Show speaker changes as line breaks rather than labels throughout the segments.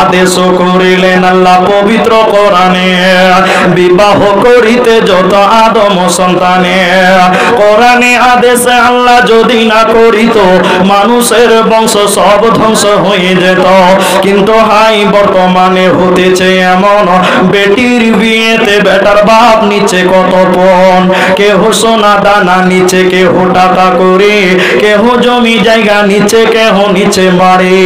আদেশ করিলেন আল্লাহ পবিত্র কোরআনে, বিবাহ করিতে যত আদম সন্তানে। কোরআনে আদেশে আল্লাহ যদি না করিত, মানুষের বংশ সব ধ্বংস হয়ে যেত। কিন্তু হাই বর্তমানে হতেছে এমন, বেটির বিয়েতে বেটার বাপ নিচে কত পণ। কেহ সোনা দানা নিচে, কেহ টাকা করে, কেহ জমি জায়গা নিচে, কেহ নিচে বাড়ি।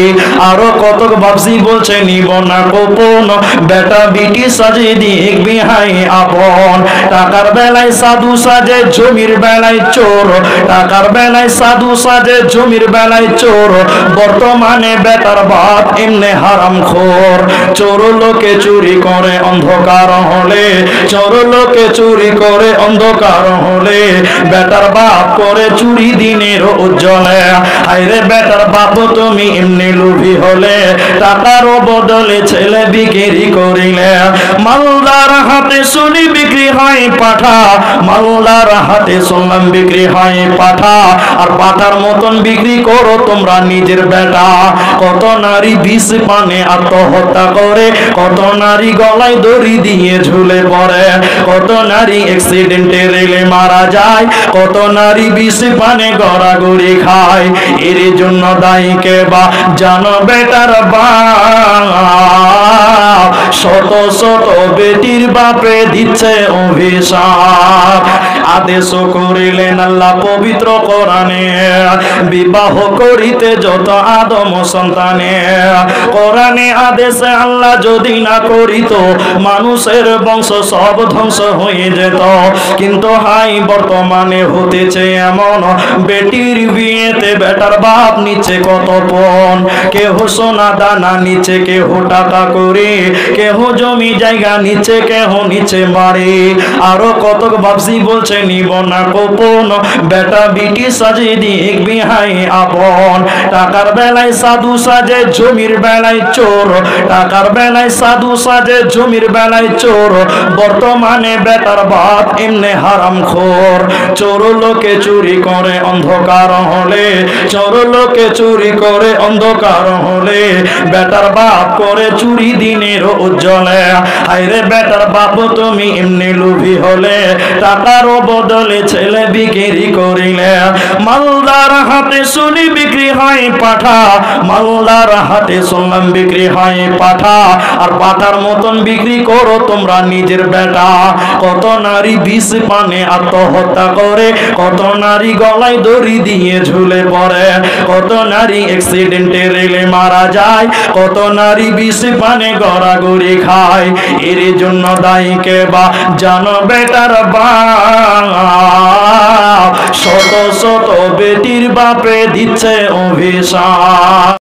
আরো কত বাপসি বলছে নিব না গোপন, বেটা বিটি সাজে দিক বিহাই আপন। টাকার বেলায় সাধু সাজে, জমির বেলায় চোর। টাকার বেলায় সাধু সাজে, জমির বেলায় চোর। বর্তমানে বেটার বাপ এমনে হারামখোর। চোর লোকে চুরি করে অন্ধকার হলে, চোর লোকে চুরি করে অন্ধকার হলে, বেটার বাপ করে চুরি দিনের উজ্জ্বলে। আইরে বেটার বাপ তুমি এমনি লোভী হলে, টাকার বদলে ছেলে বিক্রি করিলে। মালদার হাতে শুনি বিক্রি হয় পাঠা, মালদার হাতে শুনলাম বিক্রি হয় পাঠা। আর পাঠার মতন বিক্রি করো তোমরা নিজের বেটা। কত নারী বিষ পানে আত্মহত্যা করে, কত নারী গলায় দড়ি দিয়ে ঝুলে পড়ে, কত নারী অ্যাক্সিডেন্টে রেলে মারা যায়, কত নারী বিষ পানে গড়াগড়ি খায়। এর জন্য দায়ী কে বা জানো বেটার বাপ? শত শত বেটির বাপে দিচ্ছে অভিশাপ। আদেশ করিলেন আল্লাহ পবিত্র কোরআনে, বিবাহ করিতে যত আদম সন্তানে। কোরআনে আদেশে আল্লাহ যদি না করিত, মানুষের বংশ সব ধ্বংস হয়ে যেত। কিন্তু হাই বর্তমানে হতেছে এমন, বেটির বিয়েতে বেটার বাপ নিচে কত পণ। কেহ সোনা দানা নিচে, কেহ টাকা করে, কেহ জমি জায়গা নিচে, কেহ নিচে বাড়ি। আরো কত বাপসি বলছে নিব না গোপন, বেটা বিটি সাজে দিক বিহাই আপন। টাকার বেলায় সাধু সাজে, জমির বেলায় চোর। টাকার বেলায় সাধু সাজে, জমির বেলায় চোর। বর্তমানে বেটার বাপ এমনে হারামখোর। চোর লোকে চুরি করে অন্ধকার হলে, চোর লোকে চুরি করে অন্ধকার হলে, বেটার বাপ করে চুরি দিনের উজ্জ্বলে। আইরে বেটার বাপ তুমি এমনি লোভী হলে, টাকার বদলে ছেলে বিক্রি করিলে। মালদার হাতে শুনি বিক্রি হয় পাঠা, মালদার হাতে শুনলাম বিক্রি হয় পাঠা। আর পাঠার মতন বিক্রি করো তোমরা নিজের বেটা। কত নারী বিষ পানে আত্মহত্যা করে, কত নারী গলায় দড়ি দিয়ে ঝুলে পড়ে, কত নারী অ্যাক্সিডেন্টে রেলে মারা যায়, কত নারী বিষ পানে গড়াগড়ি খায়। এর জন্য দায়ী কে বা জানো বেটার বাপ? শত শত বেটির বাপে দিচ্ছে অভিশাপ।